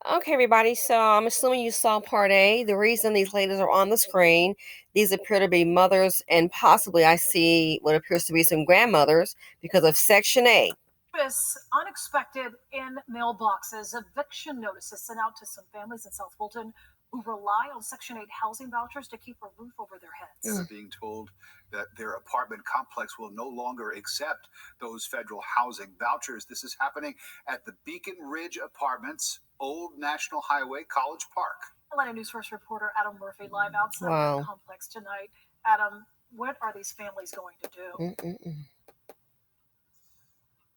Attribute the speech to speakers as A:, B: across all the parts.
A: Okay, everybody. So I'm assuming you saw part A. The reason these ladies are on the screen, these appear to be mothers and possibly I see what appears to be some grandmothers because of Section A.
B: Unexpected in mailboxes, eviction notices sent out to some families in South Fulton who rely on Section 8 housing vouchers to keep a roof over their heads.
C: They're being told that their apartment complex will no longer accept those federal housing vouchers. This is happening at the Beacon Ridge Apartments, Old National Highway, College Park.
B: Atlanta News First reporter Adam Murphy live outside the complex tonight. Adam, what are these families going to do?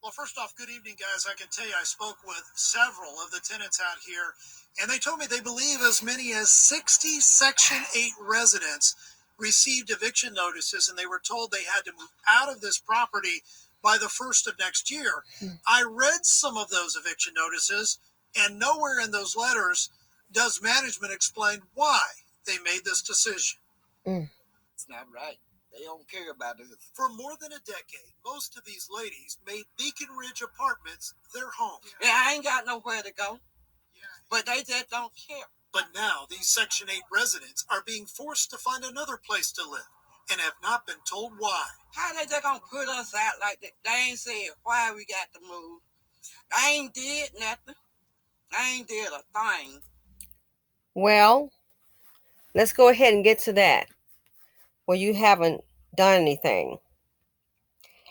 D: Well, first off, good evening, guys. I can tell you I spoke with several of the tenants out here, and they told me they believe as many as 60 Section 8 residents received eviction notices, and they were told they had to move out of this property by the 1st of next year. I read some of those eviction notices, and nowhere in those letters does management explain why they made this decision.
E: It's not right. They don't care about it.
D: For more than a decade, most of these ladies made Beacon Ridge Apartments their home.
E: Yeah, I ain't got nowhere to go. But they just don't care.
D: But now these Section 8 residents are being forced to find another place to live and have not been told why.
E: How they just gonna put us out like that? They ain't said why we got to move. I ain't did nothing. I ain't did a thing.
A: Well, let's go ahead and get to that. Well, you haven't done anything.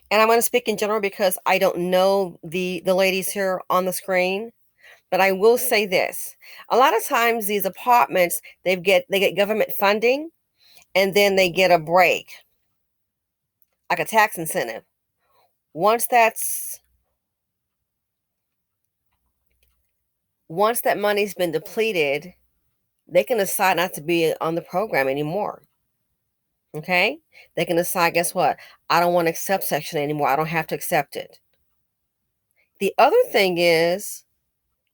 A: And I'm going to speak in general because I don't know the ladies here on the screen. But I will say this. A lot of times these apartments, they get government funding and then they get a break, like a tax incentive. Once that money's been depleted, they can decide not to be on the program anymore. Okay? They can decide, guess what? I don't want to accept Section 8 anymore. I don't have to accept it. The other thing is,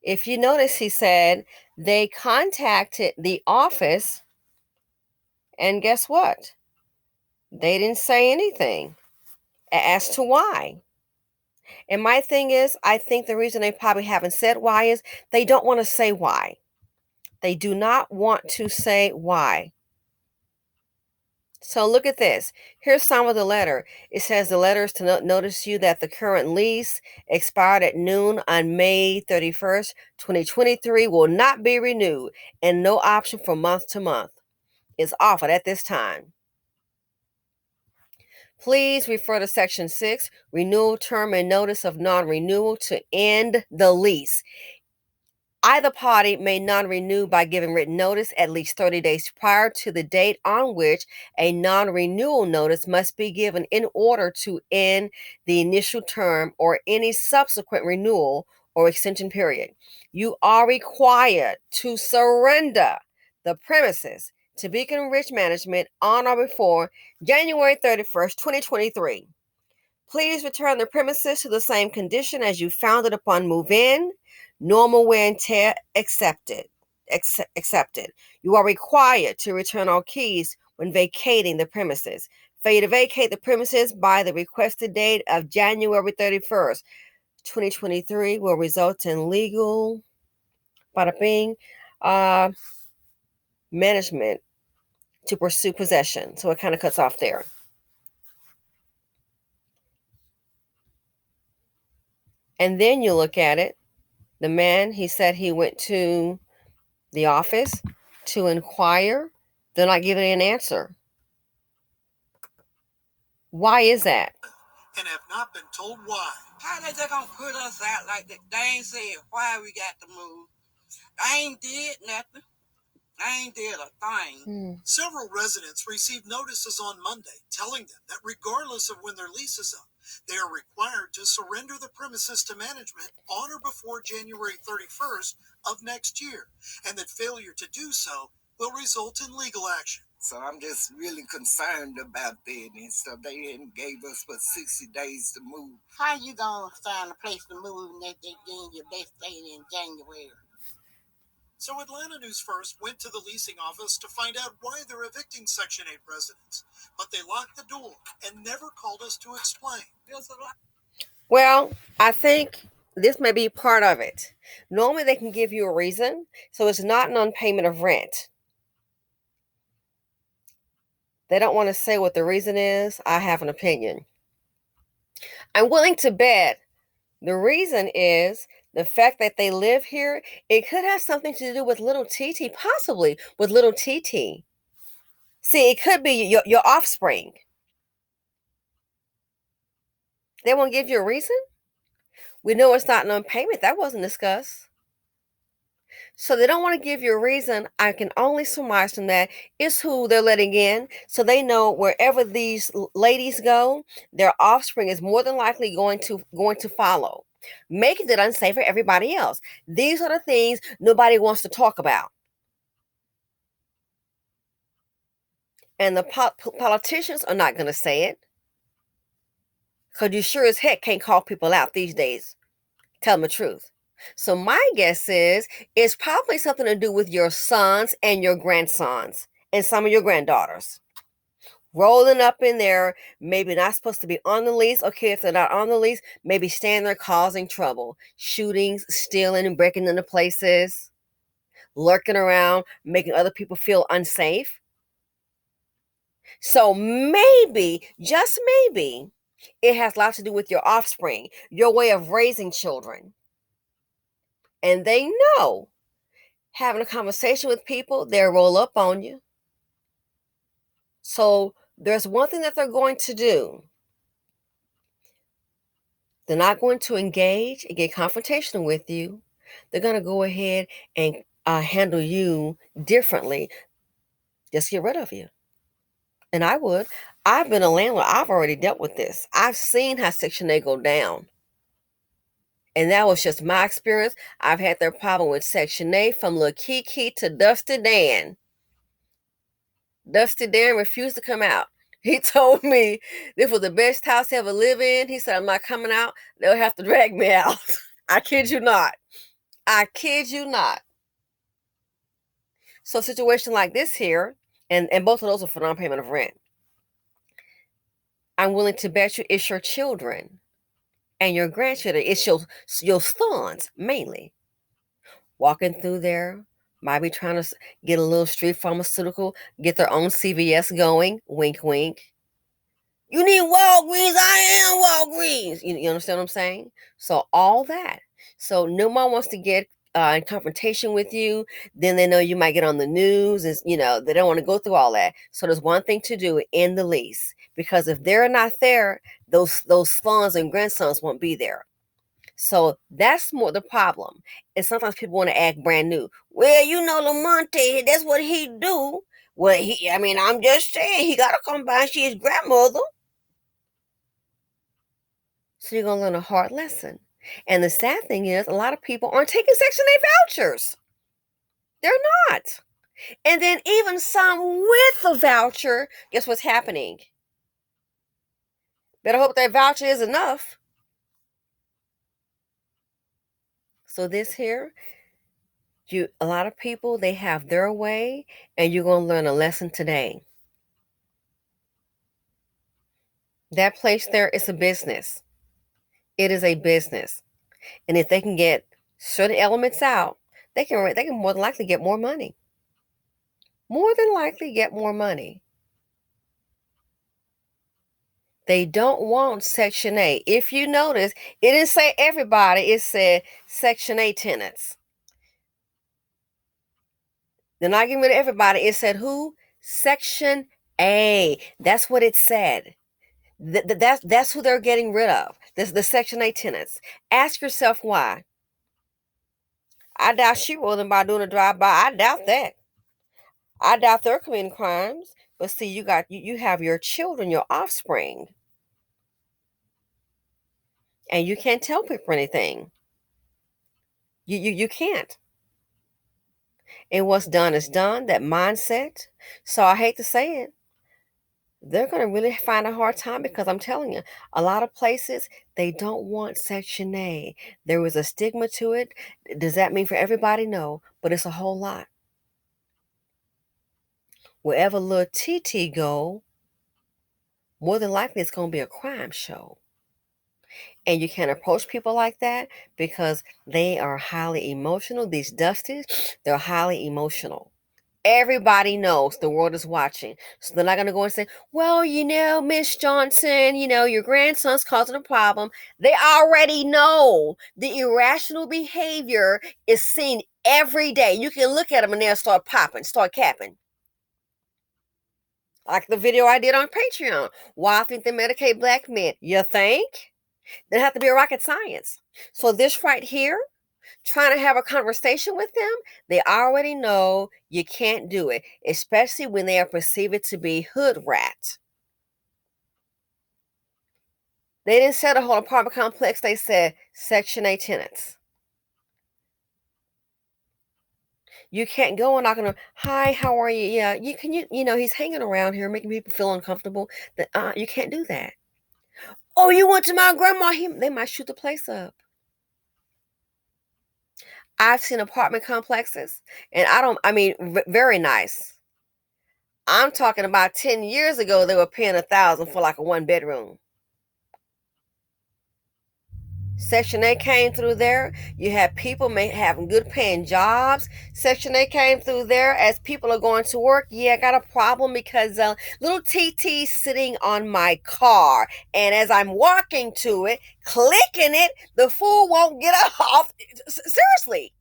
A: if you notice, he said they contacted the office, and guess what? They didn't say anything as to why. And my thing is, I think the reason they probably haven't said why is they don't want to say why. They do not want to say why. So look at this. Here's some of the letter. It says the letter is to notice you that the current lease expired at noon on May 31st, 2023 will not be renewed and no option for month to month is offered at this time. Please refer to Section 6, renewal term and notice of non-renewal to end the lease. Either party may non-renew by giving written notice at least 30 days prior to the date on which a non-renewal notice must be given in order to end the initial term or any subsequent renewal or extension period. You are required to surrender the premises to Beacon Ridge Management on or before January 31st, 2023. Please return the premises to the same condition as you found it upon move-in. Normal wear and tear accepted. You are required to return all keys when vacating the premises. Failure to vacate the premises by the requested date of January 31st, 2023 will result in legal management to pursue possession. So it kind of cuts off there. And then you look at it. The man, he said he went to the office to inquire. They're not giving an answer. Why is that?
D: And have not been told why.
E: How they just gonna put us out like that? They ain't said why we got to move. I ain't did nothing. I ain't did a thing.
D: Several residents received notices on Monday telling them that regardless of when their lease is up, they are required to surrender the premises to management on or before January 31st of next year, and that failure to do so will result in legal action.
E: So I'm just really concerned about that, and so they gave us but 60 days to move. How you gonna find a place to move and they getting your best date in January?
D: So Atlanta News First went to the leasing office to find out why they're evicting Section 8 residents, but they locked the door and never called us to explain.
A: Well, I think This may be part of it. Normally, they can give you a reason, so it's not non-payment of rent. They don't want to say what the reason is. I have an opinion. I'm willing to bet the reason is the fact that they live here. It could have something to do with little TT, possibly with little TT. See, it could be your offspring. They won't give you a reason? We know it's not non-payment. That wasn't discussed. So they don't want to give you a reason. I can only surmise from that is who they're letting in. So they know wherever these ladies go, their offspring is more than likely going to follow, making it unsafe for everybody else. These are the things nobody wants to talk about. And the politicians are not going to say it. Because you sure as heck can't call people out these days. Tell them the truth. So my guess is it's probably something to do with your sons and your grandsons and some of your granddaughters. Rolling up in there, maybe not supposed to be on the lease. Okay, if they're not on the lease, maybe staying there causing trouble. Shootings, stealing, and breaking into places. Lurking around, making other people feel unsafe. So maybe, just maybe, it has a lot to do with your offspring, your way of raising children. And they know having a conversation with people, they'll roll up on you. So there's one thing that they're going to do. They're not going to engage and get confrontational with you. They're going to go ahead and handle you differently. Just get rid of you. And I would. I've been a landlord. I've already dealt with this. I've seen how Section 8 go down. And that was just my experience. I've had that problem with Section 8 from little Kiki to Dusty Dan. Dusty Dan refused to come out. He told me this was the best house he ever lived in. He said, I'm not coming out. They'll have to drag me out. I kid you not. I kid you not. So a situation like this here, and both of those are for non-payment of rent. I'm willing to bet you it's your children and your grandchildren. It's your sons, mainly. Walking through there, might be trying to get a little street pharmaceutical, get their own CVS going. Wink, wink. You need Walgreens. I am Walgreens. You understand what I'm saying? So all that. So no one wants to get in confrontation with you. Then they know you might get on the news. Is they don't want to go through all that. So there's one thing to do in the lease, because if they're not there, those sons and grandsons won't be there. So that's more the problem. And sometimes people want to act brand new. Well, Lamonte, that's what he do. Well, I'm just saying, he got to come by and see his grandmother. So you're going to learn a hard lesson. And the sad thing is, a lot of people aren't taking Section 8 vouchers. They're not. And then even some with a voucher, guess what's happening? Better hope that voucher is enough. So this here, a lot of people, they have their way, and you're going to learn a lesson today. That place there is a business. It is a business. And if they can get certain elements out, they can more than likely get more money. More than likely get more money. They don't want Section 8. If you notice, it didn't say everybody, it said Section 8 tenants. They're not giving it to everybody. It said who? Section A. That's what it said. That's who they're getting rid of. The Section 8 tenants. Ask yourself why. I doubt she rolled them by doing a drive-by. I doubt that. I doubt they're committing crimes. But see, you have your children, your offspring. And you can't tell people anything. You can't. And what's done is done, that mindset. So I hate to say it, they're going to really find a hard time, because I'm telling you, a lot of places, they don't want Section 8. There was a stigma to it. Does that mean for everybody? No, but it's a whole lot. Wherever little TT go, more than likely it's going to be a crime show. And you can't approach people like that because they are highly emotional. These Dusties, they're highly emotional. Everybody knows the world is watching. So they're not going to go and say, well, Miss Johnson, your grandson's causing a problem. They already know the irrational behavior is seen every day. You can look at them and they'll start popping, start capping. Like the video I did on Patreon. Why I think they medicate black men. You think? There have to be a rocket science. So this right here, trying to have a conversation with them, they already know you can't do it, especially when they are perceived to be hood rats. They didn't say the whole apartment complex, they said Section 8 tenants. You can't go and knock on them. Hi, how are you? Yeah, he's hanging around here making people feel uncomfortable. You can't do that. Oh, you went to my grandma? They might shoot the place up. I've seen apartment complexes, and very nice. I'm talking about 10 years ago, they were paying $1,000 for like a 1-bedroom. Section 8 came through there. You had people having good paying jobs. Section 8 came through there as people are going to work. Yeah, I got a problem because little TT sitting on my car. And as I'm walking to it, clicking it, the fool won't get off. Seriously.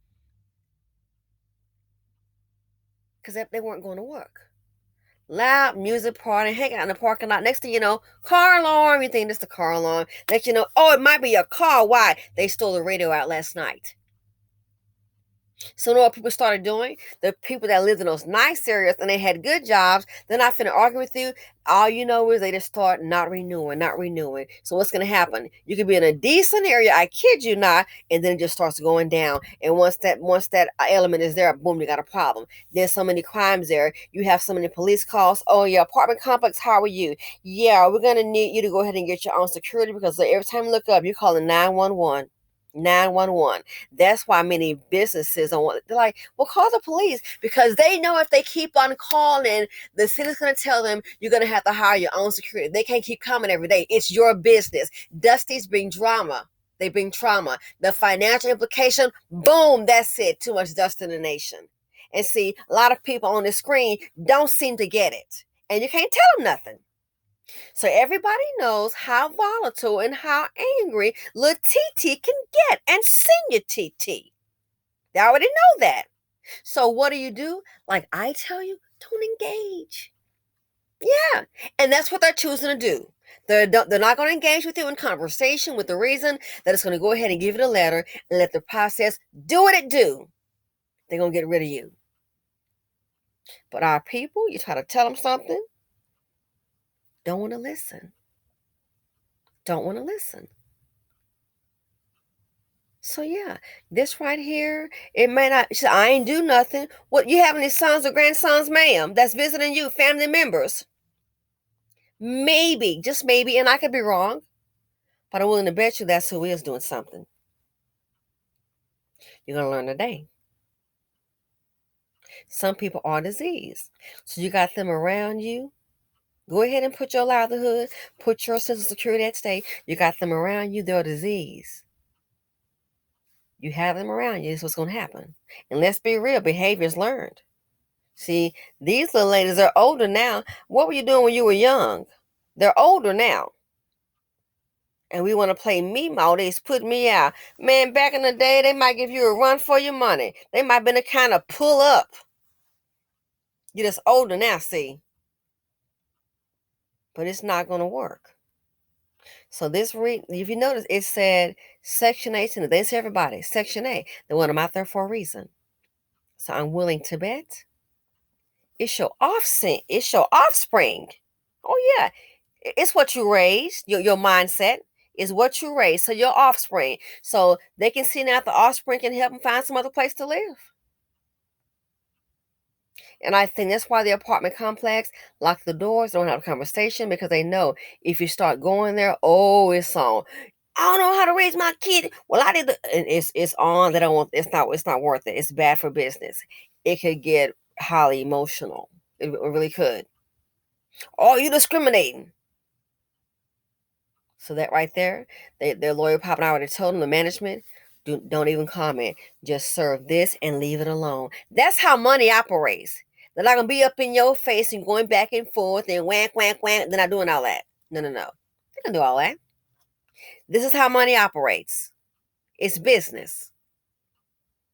A: Because they weren't going to work. Loud music party, hang out in the parking lot. Next thing you know, car alarm. You think it's the car alarm. Next you know, oh, it might be a car. Why? They stole the radio out last night. So you know what people started doing? The people that lived in those nice areas and they had good jobs, they're not finna argue with you. All you know is they just start not renewing. So what's gonna happen? You could be in a decent area, I kid you not, and then it just starts going down. And once that element is there, boom, you got a problem. There's so many crimes there. You have so many police calls. Oh yeah, apartment complex, how are you? Yeah, we're gonna need you to go ahead and get your own security because every time you look up, you're calling 911. 911. That's why many businesses don't want. They're like, well, call the police because they know if they keep on calling, the city's going to tell them you're going to have to hire your own security. They can't keep coming every day. It's your business. Dusties bring drama. They bring trauma. The financial implication, boom, that's it. Too much dust in the nation. And see, a lot of people on the screen don't seem to get it, and you can't tell them nothing. So everybody knows how volatile and how angry little TT can get, and senior TT. They already know that. So what do? Like I tell you, don't engage. Yeah, and that's what they're choosing to do. They're not going to engage with you in conversation with the reason that it's going to go ahead and give it a letter and let the process do what it do. They're going to get rid of you. But our people, you try to tell them something, don't want to listen. Don't want to listen. So yeah, this right here, it may not. She said, I ain't do nothing. What, you have any sons or grandsons, ma'am, that's visiting you, family members? Maybe, just maybe, and I could be wrong, but I'm willing to bet you that's who is doing something. You're gonna learn today. Some people are diseased, so you got them around you. Go ahead and put your livelihood, put your sense of security at stake. You got them around you, they're diseased. You have them around you, this is what's gonna happen. And let's be real, behavior is learned. See, these little ladies are older now. What were you doing when you were young? They're older now. And we want to play me Maldives, put me out. Man, back in the day, they might give you a run for your money. They might have been the kind of pull up. You're just older now, see. But it's not going to work. So if you notice, it said Section 8, and they say everybody, Section 8. They want them out there for a reason. So I'm willing to bet it's your offspring. Oh yeah. It's what you raised. Your mindset is what you raised. So your offspring. So they can see now the offspring can help them find some other place to live. And I think that's why the apartment complex lock the doors, don't have a conversation, because they know if you start going there, oh, it's on. I don't know how to raise my kid. Well, I did. And it's on. They don't want. It's not worth it. It's bad for business. It could get highly emotional. It really could. Oh, you discriminating. So that right there, their lawyer popping out already told them, the management, don't even comment. Just serve this and leave it alone. That's how money operates. They're not gonna be up in your face and going back and forth and whack, whack, whack. They're not doing all that. No, no, no. They can do all that. This is how money operates. It's business.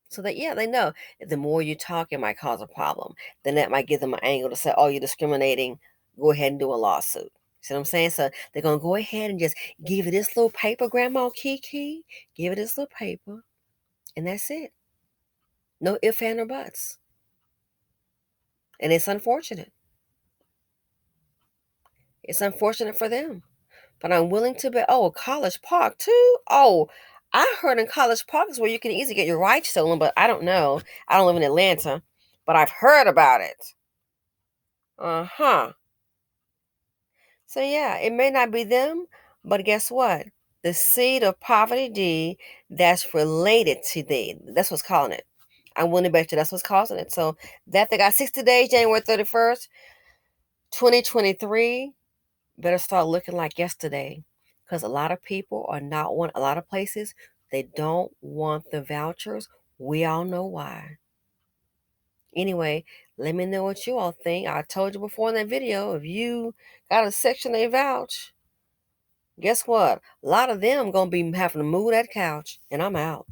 A: So that, yeah, they know the more you talk, it might cause a problem. Then that might give them an angle to say, oh, you're discriminating. Go ahead and do a lawsuit. See what I'm saying? So they're going to go ahead and just give you this little paper, Grandma Kiki. Give it this little paper. And that's it. No ifs, ands, or buts. And it's unfortunate. It's unfortunate for them. But I'm willing to bet, oh, College Park too? Oh, I heard in College Park is where you can easily get your rights stolen, but I don't know. I don't live in Atlanta, but I've heard about it. Uh-huh. So yeah, it may not be them, but guess what? The seed of poverty D that's related to thee. That's what's calling it. I'm willing to bet you that's what's causing it. So that they got 60 days, January 31st, 2023, better start looking like yesterday. Because a lot of people are not want a lot of places, they don't want the vouchers. We all know why. Anyway, let me know what you all think. I told you before in that video, if you got a Section 8 vouch, guess what? A lot of them gonna be having to move that couch, and I'm out.